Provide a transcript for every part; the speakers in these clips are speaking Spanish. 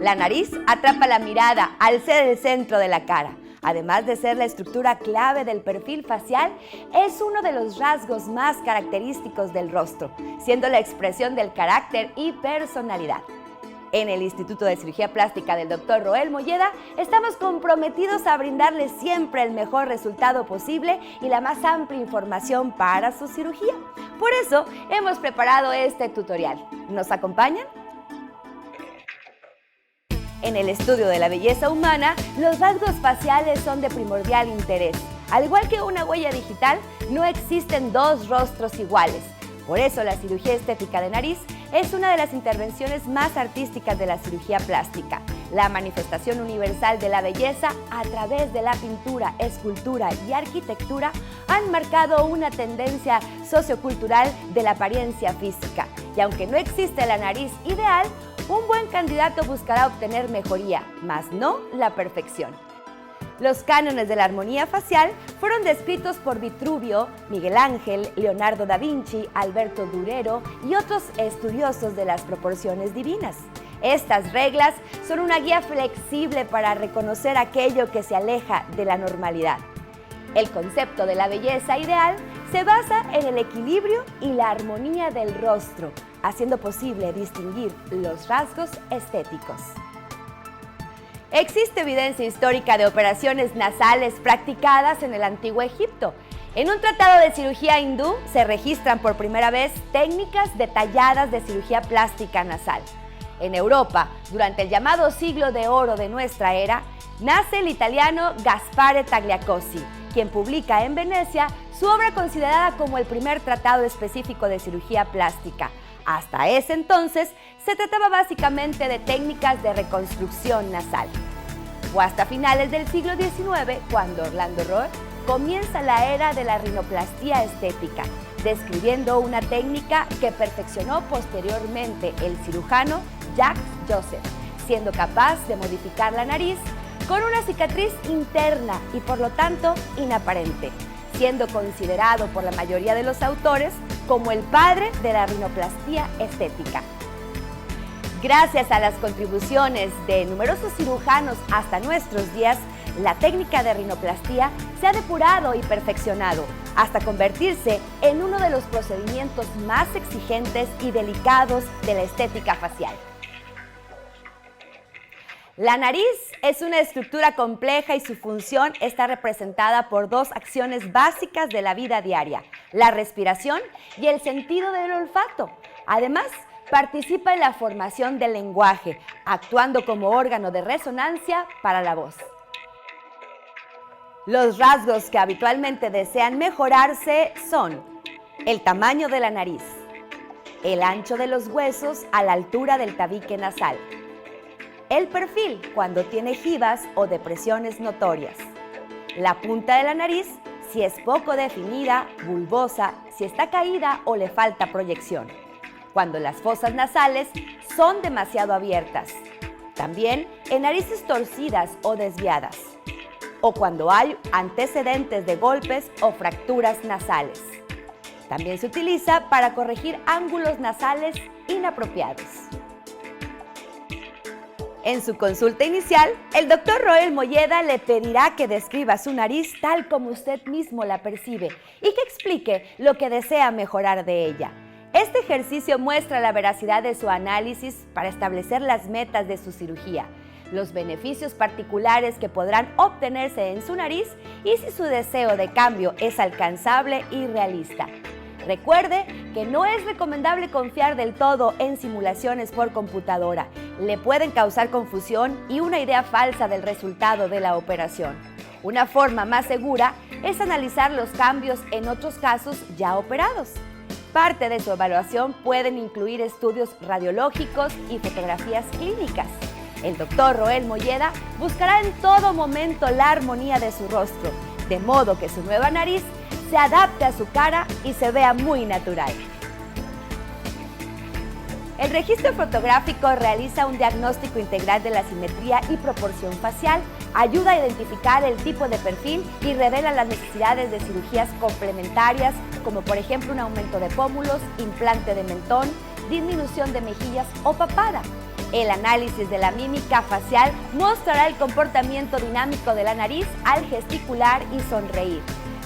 La nariz atrapa la mirada al ser el centro de la cara. Además de ser la estructura clave del perfil facial, es uno de los rasgos más característicos del rostro, siendo la expresión del carácter y personalidad. En el Instituto de Cirugía Plástica del Dr. Roel Molleda estamos comprometidos a brindarles siempre el mejor resultado posible y la más amplia información para su cirugía. Por eso hemos preparado este tutorial. ¿Nos acompañan? En el estudio de la belleza humana, los rasgos faciales son de primordial interés. Al igual que una huella digital, no existen dos rostros iguales. Por eso la cirugía estética de nariz es una de las intervenciones más artísticas de la cirugía plástica. La manifestación universal de la belleza a través de la pintura, escultura y arquitectura han marcado una tendencia sociocultural de la apariencia física. Y aunque no existe la nariz ideal, un buen candidato buscará obtener mejoría, mas no la perfección. Los cánones de la armonía facial fueron descritos por Vitruvio, Miguel Ángel, Leonardo da Vinci, Alberto Durero y otros estudiosos de las proporciones divinas. Estas reglas son una guía flexible para reconocer aquello que se aleja de la normalidad. El concepto de la belleza ideal se basa en el equilibrio y la armonía del rostro, haciendo posible distinguir los rasgos estéticos. Existe evidencia histórica de operaciones nasales practicadas en el Antiguo Egipto. En un tratado de cirugía hindú se registran por primera vez técnicas detalladas de cirugía plástica nasal. En Europa, durante el llamado siglo de oro de nuestra era, nace el italiano Gaspare Tagliacozzi, quien publica en Venecia su obra considerada como el primer tratado específico de cirugía plástica. Hasta ese entonces, se trataba básicamente de técnicas de reconstrucción nasal. O hasta finales del siglo XIX, cuando Orlando Rohr comienza la era de la rinoplastía estética, describiendo una técnica que perfeccionó posteriormente el cirujano Jacques Joseph, siendo capaz de modificar la nariz con una cicatriz interna y por lo tanto inaparente, siendo considerado por la mayoría de los autores como el padre de la rinoplastía estética. Gracias a las contribuciones de numerosos cirujanos hasta nuestros días, la técnica de rinoplastía se ha depurado y perfeccionado hasta convertirse en uno de los procedimientos más exigentes y delicados de la estética facial. La nariz es una estructura compleja y su función está representada por dos acciones básicas de la vida diaria: la respiración y el sentido del olfato. Además, participa en la formación del lenguaje, actuando como órgano de resonancia para la voz. Los rasgos que habitualmente desean mejorarse son el tamaño de la nariz, el ancho de los huesos a la altura del tabique nasal, el perfil cuando tiene jivas o depresiones notorias, la punta de la nariz si es poco definida, bulbosa, si está caída o le falta proyección, cuando las fosas nasales son demasiado abiertas, también en narices torcidas o desviadas, o cuando hay antecedentes de golpes o fracturas nasales. También se utiliza para corregir ángulos nasales inapropiados. En su consulta inicial, el Dr. Roel Molleda le pedirá que describa su nariz tal como usted mismo la percibe y que explique lo que desea mejorar de ella. Este ejercicio muestra la veracidad de su análisis para establecer las metas de su cirugía, los beneficios particulares que podrán obtenerse en su nariz y si su deseo de cambio es alcanzable y realista. Recuerde que no es recomendable confiar del todo en simulaciones por computadora. Le pueden causar confusión y una idea falsa del resultado de la operación. Una forma más segura es analizar los cambios en otros casos ya operados. Parte de su evaluación pueden incluir estudios radiológicos y fotografías clínicas. El Dr. Roel Molleda buscará en todo momento la armonía de su rostro, de modo que su nueva nariz se adapte a su cara y se vea muy natural. El registro fotográfico realiza un diagnóstico integral de la simetría y proporción facial, ayuda a identificar el tipo de perfil y revela las necesidades de cirugías complementarias, como por ejemplo un aumento de pómulos, implante de mentón, disminución de mejillas o papada. El análisis de la mímica facial mostrará el comportamiento dinámico de la nariz al gesticular y sonreír,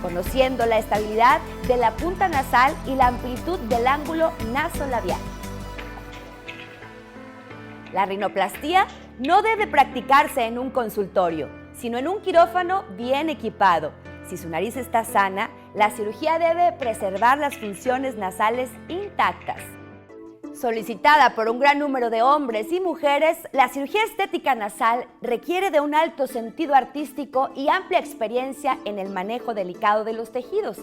conociendo la estabilidad de la punta nasal y la amplitud del ángulo nasolabial. La rinoplastia no debe practicarse en un consultorio, sino en un quirófano bien equipado. Si su nariz está sana, la cirugía debe preservar las funciones nasales intactas. Solicitada por un gran número de hombres y mujeres, la cirugía estética nasal requiere de un alto sentido artístico y amplia experiencia en el manejo delicado de los tejidos,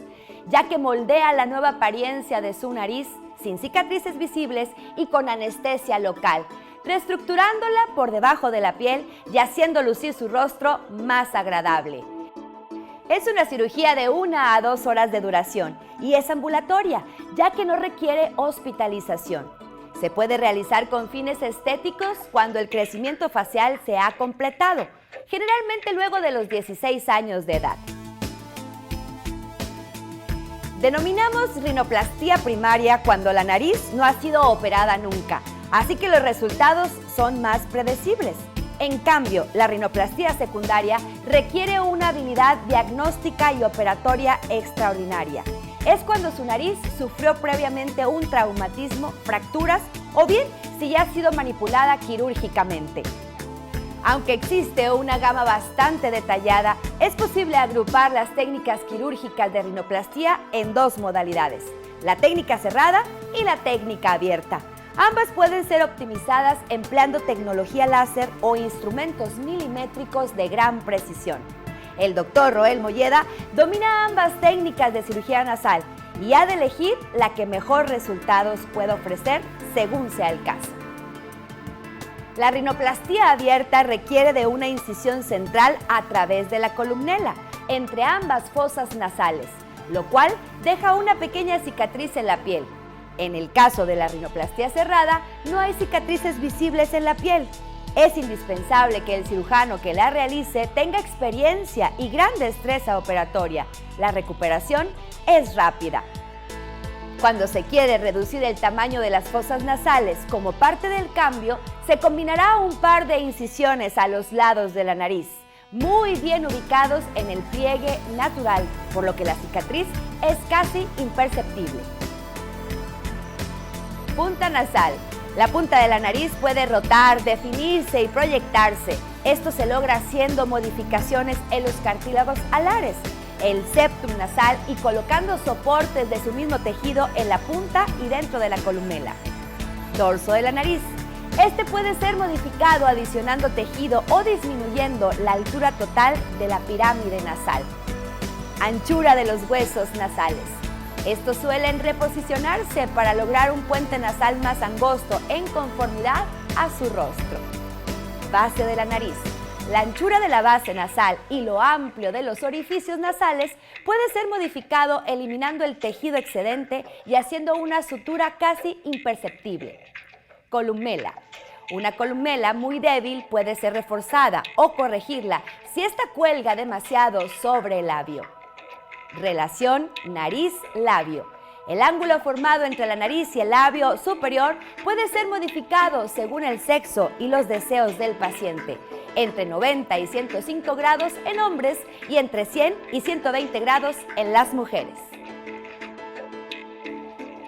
ya que moldea la nueva apariencia de su nariz sin cicatrices visibles y con anestesia local, reestructurándola por debajo de la piel y haciendo lucir su rostro más agradable. Es una cirugía de 1 a 2 horas de duración y es ambulatoria, ya que no requiere hospitalización. Se puede realizar con fines estéticos cuando el crecimiento facial se ha completado, generalmente luego de los 16 años de edad. Denominamos rinoplastia primaria cuando la nariz no ha sido operada nunca, así que los resultados son más predecibles. En cambio, la rinoplastia secundaria requiere una habilidad diagnóstica y operatoria extraordinaria. Es cuando su nariz sufrió previamente un traumatismo, fracturas o bien si ya ha sido manipulada quirúrgicamente. Aunque existe una gama bastante detallada, es posible agrupar las técnicas quirúrgicas de rinoplastia en 2 modalidades, la técnica cerrada y la técnica abierta. Ambas pueden ser optimizadas empleando tecnología láser o instrumentos milimétricos de gran precisión. El doctor Roel Molleda domina ambas técnicas de cirugía nasal y ha de elegir la que mejor resultados pueda ofrecer según sea el caso. La rinoplastia abierta requiere de una incisión central a través de la columela, entre ambas fosas nasales, lo cual deja una pequeña cicatriz en la piel. En el caso de la rinoplastia cerrada, no hay cicatrices visibles en la piel. Es indispensable que el cirujano que la realice tenga experiencia y gran destreza operatoria. La recuperación es rápida. Cuando se quiere reducir el tamaño de las fosas nasales como parte del cambio, se combinará un par de incisiones a los lados de la nariz, muy bien ubicados en el pliegue natural, por lo que la cicatriz es casi imperceptible. Punta nasal. La punta de la nariz puede rotar, definirse y proyectarse. Esto se logra haciendo modificaciones en los cartílagos alares, el septum nasal y colocando soportes de su mismo tejido en la punta y dentro de la columela. Dorso de la nariz. Este puede ser modificado adicionando tejido o disminuyendo la altura total de la pirámide nasal. Anchura de los huesos nasales. Estos suelen reposicionarse para lograr un puente nasal más angosto en conformidad a su rostro. Base de la nariz. La anchura de la base nasal y lo amplio de los orificios nasales puede ser modificado eliminando el tejido excedente y haciendo una sutura casi imperceptible. Columela. Una columela muy débil puede ser reforzada o corregirla si ésta cuelga demasiado sobre el labio. Relación nariz-labio. El ángulo formado entre la nariz y el labio superior puede ser modificado según el sexo y los deseos del paciente, entre 90 y 105 grados en hombres y entre 100 y 120 grados en las mujeres.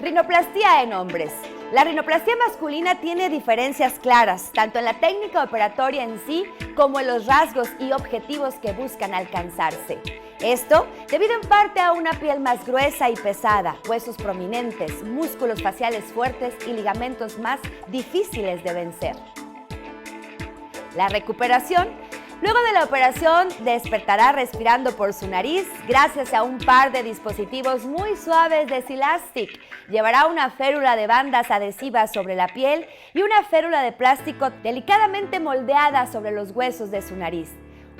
Rinoplastia en hombres. La rinoplastia masculina tiene diferencias claras, tanto en la técnica operatoria en sí como en los rasgos y objetivos que buscan alcanzarse. Esto debido en parte a una piel más gruesa y pesada, huesos prominentes, músculos faciales fuertes y ligamentos más difíciles de vencer. La recuperación. Luego de la operación, despertará respirando por su nariz gracias a un par de dispositivos muy suaves de Silastic. Llevará una férula de bandas adhesivas sobre la piel y una férula de plástico delicadamente moldeada sobre los huesos de su nariz.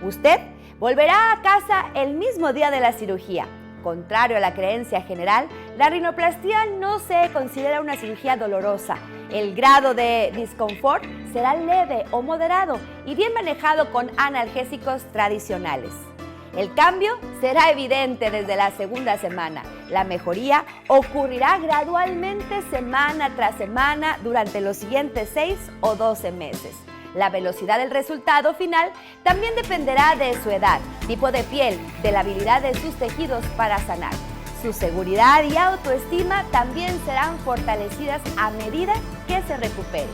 Usted volverá a casa el mismo día de la cirugía. Contrario a la creencia general, la rinoplastia no se considera una cirugía dolorosa. El grado de disconfort será leve o moderado y bien manejado con analgésicos tradicionales. El cambio será evidente desde la segunda semana. La mejoría ocurrirá gradualmente semana tras semana durante los siguientes 6 o 12 meses. La velocidad del resultado final también dependerá de su edad, tipo de piel, de la habilidad de sus tejidos para sanar. Su seguridad y autoestima también serán fortalecidas a medida que se recupere.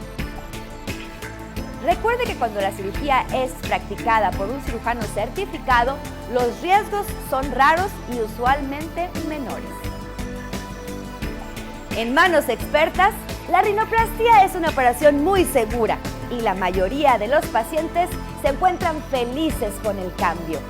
Recuerde que cuando la cirugía es practicada por un cirujano certificado, los riesgos son raros y usualmente menores. En manos expertas, la rinoplastia es una operación muy segura y la mayoría de los pacientes se encuentran felices con el cambio.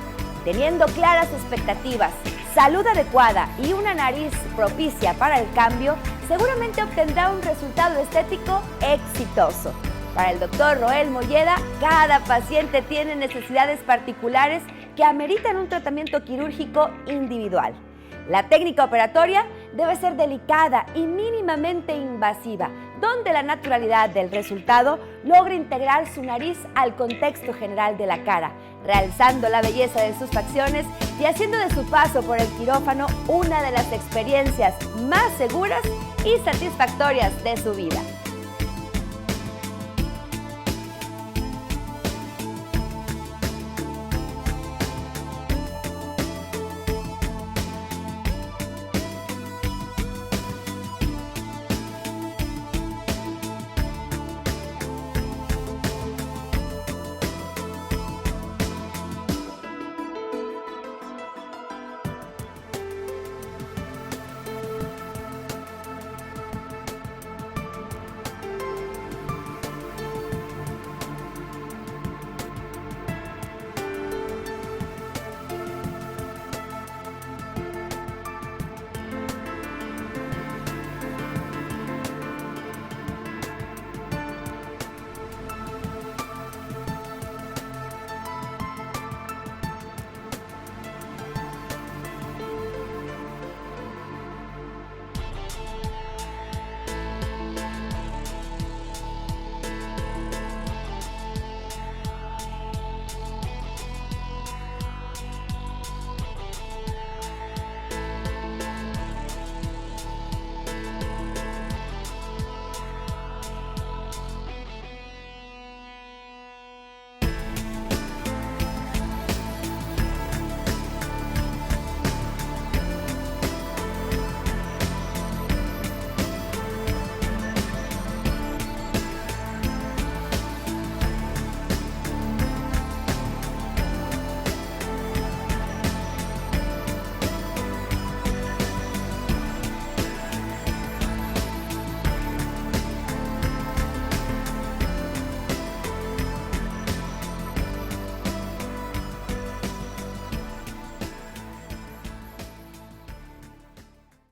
Teniendo claras expectativas, salud adecuada y una nariz propicia para el cambio, seguramente obtendrá un resultado estético exitoso. Para el Dr. Roel Molleda, cada paciente tiene necesidades particulares que ameritan un tratamiento quirúrgico individual. La técnica operatoria debe ser delicada y mínimamente invasiva, donde la naturalidad del resultado logra integrar su nariz al contexto general de la cara, realzando la belleza de sus facciones y haciendo de su paso por el quirófano una de las experiencias más seguras y satisfactorias de su vida.